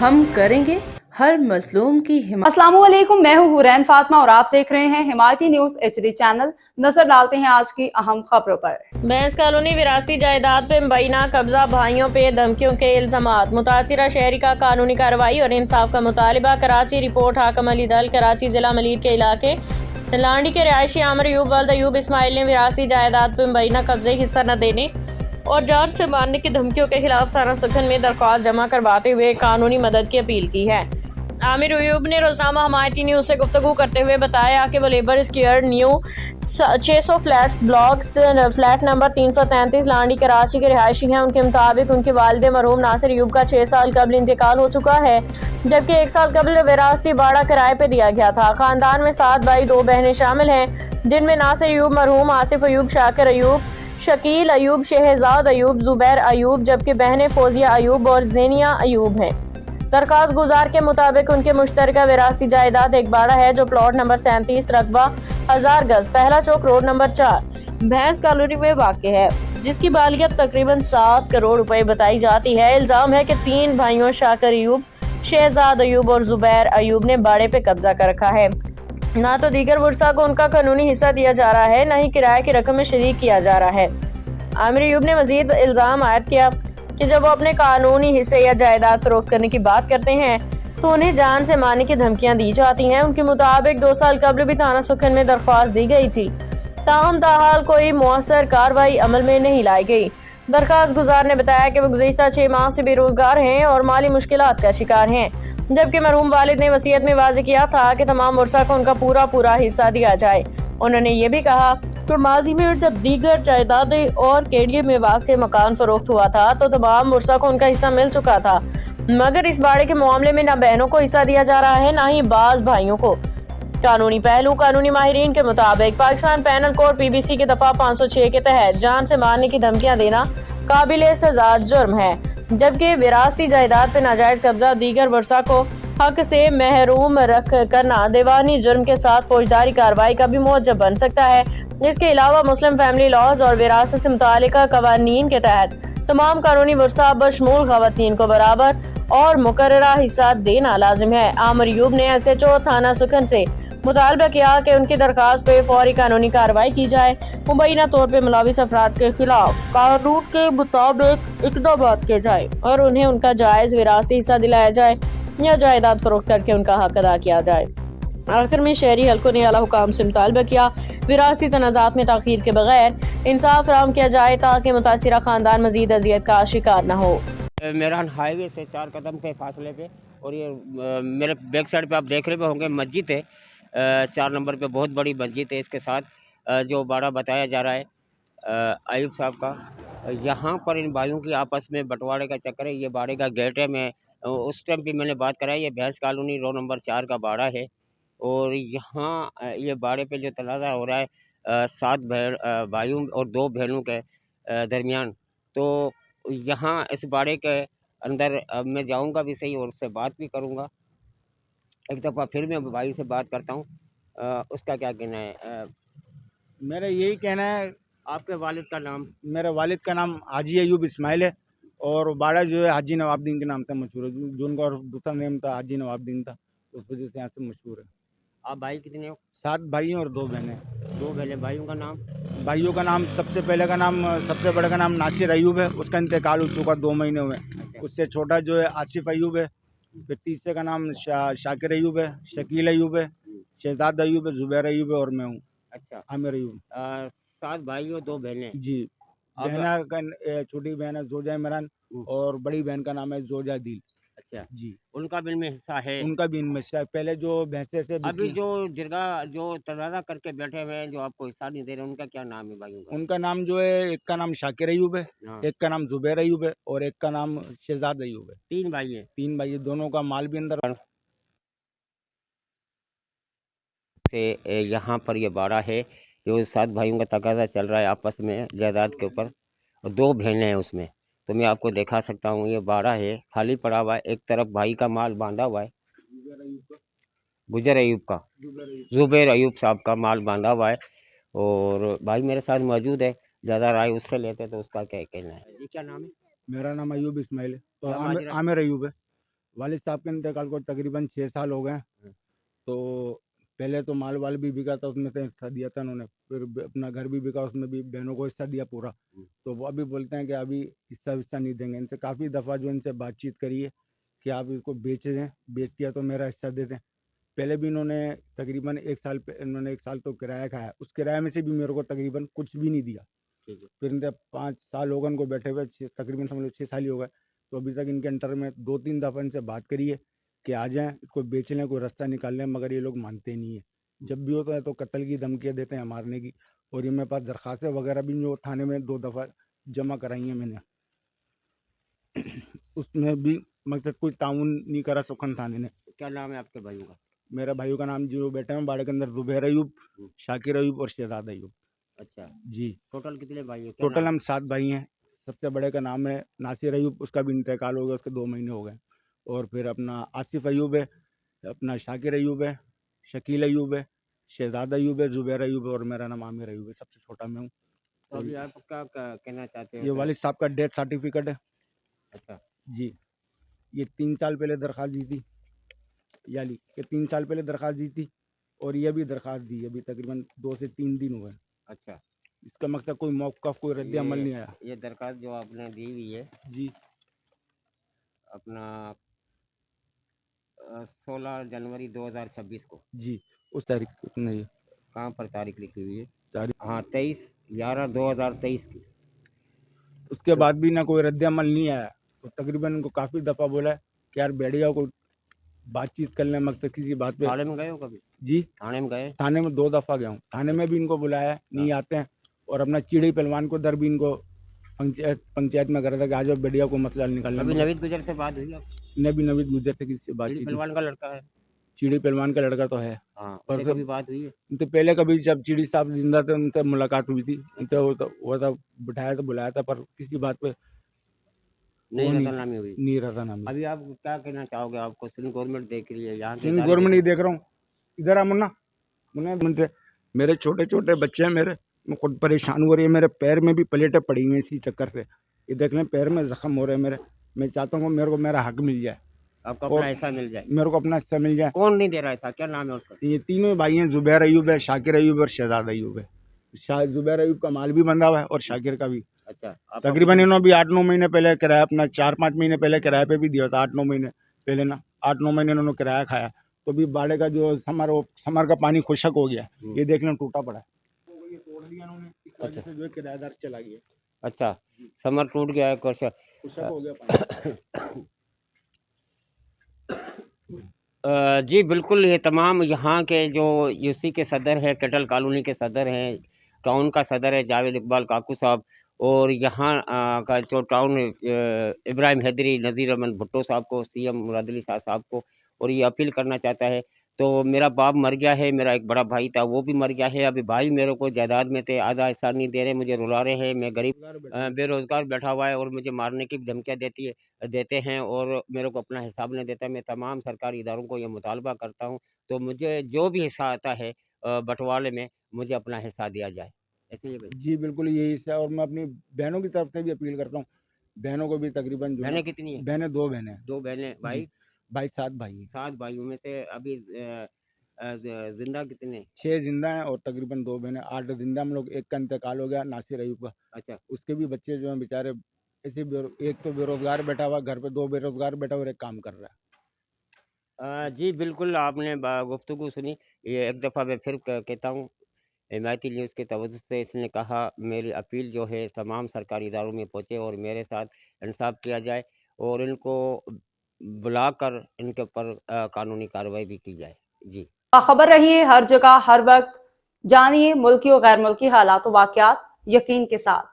हम करेंगे हर मजलूम की हिमायत। अस्सलाम वालेकुम, मैं हूँ हुरैन फातिमा और आप देख रहे हैं हिमायती न्यूज HD चैनल। नजर डालते हैं आज की अहम खबरों पर। भैंस कॉलोनी विरासती जायदाद पे मुबैना कब्जा, भाइयों पे धमकियों के इल्जामात, मुतासिरा शहरी का कानूनी कार्रवाई और इंसाफ का मुतालिबा। कराची रिपोर्ट। हाकम अली दल कराची जिला मलीर के इलाके लांडी के रिहायशी आमिर अयूब वल्द अयूब इस्माइल ने विरासती जायदाद पे मुबैना कब्जे हिस्सा न देने और जान से मारने की धमकियों के खिलाफ थाना सुखन में दरख्वास्त जमा करवाते हुए कानूनी मदद की अपील की है। आमिर अयूब ने रोजनामा हमायती न्यूज से गुफ्तगू करते हुए बताया कि वो labour square new 600 flats block flat number 333 Landhi Karachi के रिहायशी हैं। उनके मुताबिक उनके वालिद मरहूम नासिर अयूब का 6 साल कबल इंतकाल हो चुका है, जबकि 1 साल कबल विरासती बाड़ा किराए पे दिया गया था। खानदान में 7 भाई 2 बहनें शामिल हैं, जिनमें नासिर अयूब, मरहूम आसिफ अयूब, शाकिर अयूब, शकील अयूब, शहजाद अयूब, जुबैर अयूब, जबकि बहनें फौजिया अयूब और ज़ेनिया अयूब हैं। दरखास्त गुजार के मुताबिक उनके मुश्तरका विरासती जायदाद एक बाड़ा है जो प्लॉट नंबर 37 रकबा 1000 गज पहला चौक रोड नंबर 4 भैंस कॉलोनी में वाक़ है, जिसकी बालियत तकरीबन 7 करोड़ रुपए बताई जाती है। इल्जाम है कि 3 भाइयों शाकिर अयूब, शहजाद अयूब और जुबैर अयूब ने बाड़े पे कब्जा कर रखा है। ना तो दीगर वर्सा को उनका कानूनी हिस्सा दिया जा रहा है, न ही किराए की रकम में शरीक किया जा रहा है। आमिर अयूब ने मजीद इल्जाम आयद किया कि जब वो अपने कानूनी हिस्से या जायदाद फरोख्त करने की बात करते हैं तो उन्हें जान से मारने की धमकियां दी जाती हैं। उनके मुताबिक 2 साल कबल भी थाना सुखन में दरख्वास्त दी गई थी, ताहम ताहाल कोई मौसर कार्रवाई अमल में नहीं लाई गई। दरखास्त गुजार ने बताया कि वो गुज़िश्ता 6 माह से बेरोजगार हैं और माली मुश्किलात का शिकार हैं, जबकि मरहूम वालिद ने वसीयत में वाज़ेह किया था कि तमाम वर्सा को उनका पूरा हिस्सा दिया जाए। उन्होंने ये भी कहा कि माजी में जब दीगर जायदादें और केडिए में वाक़ मकान फरोख्त हुआ था तो तमाम वर्सा को उनका हिस्सा मिल चुका था, मगर इस बाड़े के मामले में न बहनों को हिस्सा दिया जा रहा है, न ही बाज भाइयों को। कानूनी पहलू। कानूनी माहिरीन के मुताबिक पाकिस्तान पैनल कोड PBC की दफा 506 के तहत जान से मारने की धमकियां देना काबिल सजा जुर्म है, जबकि विरासती जायदाद पर नाजायज कब्जा दीगर वर्सा को हक से महरूम रख करना दीवानी जुर्म के साथ फौजदारी कार्रवाई का भी मौजब बन सकता है। इसके अलावा मुस्लिम फैमिली लॉज और विरासत से मुतालिका कवानीन के तहत तमाम कानूनी वर्सा बशमूल खवातीन को बराबर और मुकर्ररा हिस्सा देना लाजिम है। आमिर अयूब ने SHO थाना सुखन से मुतालबा किया कि उनकी दरखास्त पे फौरी कानूनी कार्रवाई की जाए, मुबैना तौर पे मुलविस अफराद के खिलाफ कानून के मुताबिक इक़दाम किए जाए और उन्हें उनका जायज़ विरासती हिस्सा दिलाया जाए या जायदाद फरोख्त करके उनका हक अदा किया जाए। आखिर में शहरी हल्कों ने आला हुकाम से मुतालबा किया विरासती तनाज़ात में ताख़ीर के बगैर इंसाफ फराहम किया जाए ताकि मुतासिरा खानदान मजीद अजियत का शिकार न हो। मेरहान हाईवे से 4 कदम के फासले पे और ये मेरे बैक साइड पे आप देख रहे होंगे मस्जिद है, 4 नंबर पे बहुत बड़ी मस्जिद है। इसके साथ जो बाड़ा बताया जा रहा है अयूब साहब का, यहाँ पर इन भाइयों की आपस में बंटवारे का चक्कर है। ये बाड़े का गेट है, मैं उस टाइम भी मैंने बात कराई, ये भैंस कॉलोनी रो नंबर 4 का बाड़ा है और यहाँ ये बाड़े पे जो तनाज़ा हो रहा है 7 भाइयों और 2 बहनों के दरमियान। तो यहाँ इस बाड़े के अंदर मैं जाऊँगा भी सही और उससे बात भी करूँगा। एक दफ़ा फिर मैं भाई से बात करता हूँ, उसका क्या कहना है। मेरा यही कहना है। आपके वालिद का नाम? मेरे वालिद का नाम हाजी अयूब इस्माइल है और बाड़ा जो है हाजी नवाबुद्दीन के नाम से मशहूर है, जो उनका और दूसरा नेम था हाजी नवाबुद्दीन था, उस वजह से यहाँ से मशहूर है। आप भाई कितने हो? 7 भाई और 2 बहनें। 2 बहनें। भाइयों का नाम? भाइयों का नाम सबसे पहले का नाम, सबसे बड़े का नाम नासिर अयूब है, उसका इंतकाल हो चुका 2 महीने हुए। उससे छोटा जो है आसिफ अयूब है, फिर तीसरे का नाम शाकिर अयूब है, शकील अयूब है, शहजाद अयूब है, जुबैर अयूब है और मैं हूँ। अच्छा, आमिर अयूब। 7 भाई और 2 बहनें जी। बहना का छोटी बहन है जोजा इमरान और बड़ी बहन का नाम है जोजा दिल। अच्छा जी। उनका भी इनमें हिस्सा है? उनका भी इनमें हिस्सा है। पहले जो भैंसे से अभी जो जिरगा जो तनाज़ा करके बैठे हुए हैं जो आपको हिस्सा नहीं दे रहे, उनका क्या नाम है भाइयों का? उनका नाम जो है, एक का नाम शाकिर अयूब है, हाँ। एक का नाम जुबैर अयूब है और एक का नाम शहजाद अयूब है। 3 भाई हैं? 3 भाई, दोनों का माल भी अंदर से यहाँ पर ये बाड़ा है, जो 7 भाइयों का तकाजा चल रहा है आपस में जायदाद के ऊपर और 2 बहनें हैं उसमें। तो मैं आपको दिखा सकता हूँ, ये बाड़ा है खाली पड़ा हुआ है, एक तरफ भाई का माल बांधा हुआ है, गुजर अयूब का, जुबैर अयूब साहब का माल बांधा हुआ है और भाई मेरे साथ मौजूद है, ज़्यादा राय उससे लेते तो उसका क्या कहना है। ये क्या नाम है? मेरा नाम अयूब इस्माइल है और क्या माजरा? आमिर अयूब है। वालिद साहब के इंतकाल को तकरीबन 6 साल हो गए हैं। तो पहले तो माल वाल भी बिका था, उसमें से हिस्सा दिया था उन्होंने, फिर अपना घर भी बिका, उसमें भी बहनों को हिस्सा दिया पूरा। तो वो अभी बोलते हैं कि अभी हिस्सा विस्सा नहीं देंगे। इनसे काफ़ी दफ़ा जो इनसे बातचीत करी है कि आप इसको बेच दें, बेच दिया तो मेरा हिस्सा दे दें। पहले भी इन्होंने तकरीबन 1 साल इन्होंने 1 साल तो किराया खाया, उस किराए में से भी मेरे को तकरीबन कुछ भी नहीं दिया। फिर इनके 5 साल हो गए उनको बैठे हुए, तकरीबन समझ लो 6 साल ही हो गए। तो अभी तक इनके अंटर में 2-3 दफ़ा इनसे बात करी है कि आ जाएं, इसको बेच लें, कोई रास्ता निकाल लें, मगर ये लोग मानते नहीं है। जब भी होता है तो कत्ल की धमकियाँ देते हैं, मारने की। और ये मेरे पास दरख्वास्तें वगैरह भी जो थाने में 2 दफ़ा जमा कराई हैं मैंने, उसमें भी मतलब कोई ताउन नहीं करा सुखन थाने ने। क्या नाम है आपके भाइयों का? मेरे भाइयों का नाम जो बेटे हैं बाड़े के अंदर, जुबैर अयूब, शाकिर अयूब और शहजाद अयूब। अच्छा, जी, टोटल कितने भाई हैं? टोटल हम 7 भाई हैं। सबसे बड़े का नाम है नासिर अयूब, उसका भी इंतकाल हो गया, उसके 2 महीने हो गए। और फिर अपना आसिफ अयूब है, अपना शाकिर अयूब है, शकील अयूब है, शहजाद अयूब है, जुबैर अयूब है और मेरा नाम आमिर अयूब है। सबसे छोटा मैं हूँ। तो अभी आप क्या कहना चाहते ये हो? वालिद साहब का डेथ सर्टिफिकेट है। अच्छा, जी, ये 3 साल पहले दरख्वास्त दी थी, याली ये 3 साल पहले दरख्वास्त दी थी और ये भी दरख्वास्त दी, अभी तकरीबन 2 से 3 दिन हुए। अच्छा। इसका मकसद कोई मौक़िफ़, कोई रद्द अमल नहीं आया। ये दरख्वास्त जो आपने दी हुई है जी, अपना 16 जनवरी 2026 को, जी, उस तारीख को नहीं, कहाँ पर तारीख लिखी हुई है? तारीख। हाँ, 23/11/2023 की। उसके बाद भी ना कोई रद्द अमल नहीं आया। तो तकरीबन इनको काफ़ी दफ़ा बोला है कि यार बैठ जाओ, कोई बातचीत कर लें, मकसद किसी बात पे। थाने में गए हो कभी? जी, थाने में गए? थाने में 2 दफ़ा गया हूँ। थाने में भी इनको बुलाया है, नहीं आते हैं। और अपना चिड़ी पहलवान को दर भी इनको पंचायत में करा था कि आ जाओ बैठ जाओ, कोई मसला निकाल अभी लें। नवीद गुजर से बात हुई आपकी? नवीद गुजर से किसी से चिड़ी बातचीत नहीं। पहलवान का लड़का है? चिड़ी पहलवान का लड़का तो है। हाँ, पर उससे कभी बात हुई है? उनसे पहले कभी जब चिड़ी साहब जिंदा थे उनसे मुलाकात हुई थी। उनसे वो तो बिठाया था, बुलाया था, पर किसी बात पे नहीं वो रतनामी हुई। नहीं रहा नाम। अभी आप क्या कहना चाहोगे? आपको सिंध गवर्नमेंट देख रही है, यहाँ के सिंध इदारे गवर्नमेंट देख नहीं देख रहा हूँ। इधर आ मुन्ना, मुन्ना मेरे छोटे छोटे बच्चे हैं, मेरे मैं खुद परेशान हो रही है। मेरे पैर में भी प्लेटें पड़ी हुई हैं इसी चक्कर से। ये देख लें, पैर में जख्म हो रहे हैं मेरे। मैं चाहता हूँ मेरे को मेरा हक मिल जाए, आपको अपना हिस्सा मिल जाए। मेरे को अपना हिस्सा मिल जाए। कौन नहीं दे रहा ऐसा? क्या नाम है उसका? ये तीनों भाई हैं, जुबैर अयूब है, शाकिर अयूब और शहजाद अयूब है। जुबैर अयूब का माल भी बंधा हुआ है और शाकिर का भी। अच्छा, तकरीबन इन्होंने भी 8-9 महीने पहले किराया अपना 4-5 महीने पहले किराए पे भी दिया था। 8-9 महीने पहले ना, 8-9 महीने इन्होंने किराया खाया। तो भी बाड़े का जो समर का पानी खुशक हो गया, ये देख लें, टूटा पड़ा है। तो ये तोड़ दिया इन्होंने, इस वजह से जो है किराएदार चला गया। अच्छा, समर टूट गया है, कुछ खुशक हो गया पानी। जी बिल्कुल, ये तमाम यहाँ के जो यूसी के सदर हैं, केटल कॉलोनी के सदर हैं, टाउन का सदर है जावेद इकबाल काकू साहब, और यहाँ का जो टाउन इब्राहिम हैदरी, नज़ीर अहमद भुट्टो साहब को, सीएम मुराद अली शाह साहब को, और ये अपील करना चाहता है। तो मेरा बाप मर गया है, मेरा एक बड़ा भाई था वो भी मर गया है, अभी भाई मेरे को जायदाद में थे, आधा हिस्सा नहीं दे रहे, मुझे रुला रहे हैं, मैं गरीब बेरोज़गार बैठा हुआ है और मुझे मारने की धमकियाँ देते हैं और मेरे को अपना हिसाब नहीं देता। मैं तमाम सरकारी इदारों को ये मुतालबा करता हूँ, तो मुझे जो भी हिस्सा आता है बँटवारे में, मुझे अपना हिस्सा दिया जाए। ऐसे ही है भाई। जी, बिल्कुल यही हिस्सा है। और मैं अपनी बहनों की तरफ से भी अपील करता हूँ। बहनों को भी तकरीबन जो है, बहनें कितनी हैं? बहनें 2 बहनें हैं। 2 बहनें, भाई? जी, भाई 7 भाई हैं। 7 भाइयों में से अभी ज़िंदा कितने? 6 जिंदा हैं और तकरीबन 2 बहनें, 8 जिंदा हम लोग। एक का इंतकाल हो गया, नासिर अयूब का। अच्छा, उसके भी बच्चे जो हैं बेचारे ऐसे एक तो बेरोजगार बैठा हुआ घर पे, 2 बेरोजगार बैठा हुआ और एक काम कर रहा है। जी बिल्कुल, आपने गुफ्तगू सुनी। ये एक दफ़ा मैं फिर कहता हूँ, हिमायती न्यूज़ के तवज्जुह से इसने कहा, मेरी अपील जो है तमाम सरकारी इदारों में पहुँचे और मेरे साथ इंसाफ किया जाए और इनको बुलाकर इनके ऊपर कानूनी कार्रवाई भी की जाए। जी, खबर रहिए हर जगह हर वक्त, जानिए मुल्की और गैर मुल्की हालात व वाक़यात यकीन के साथ।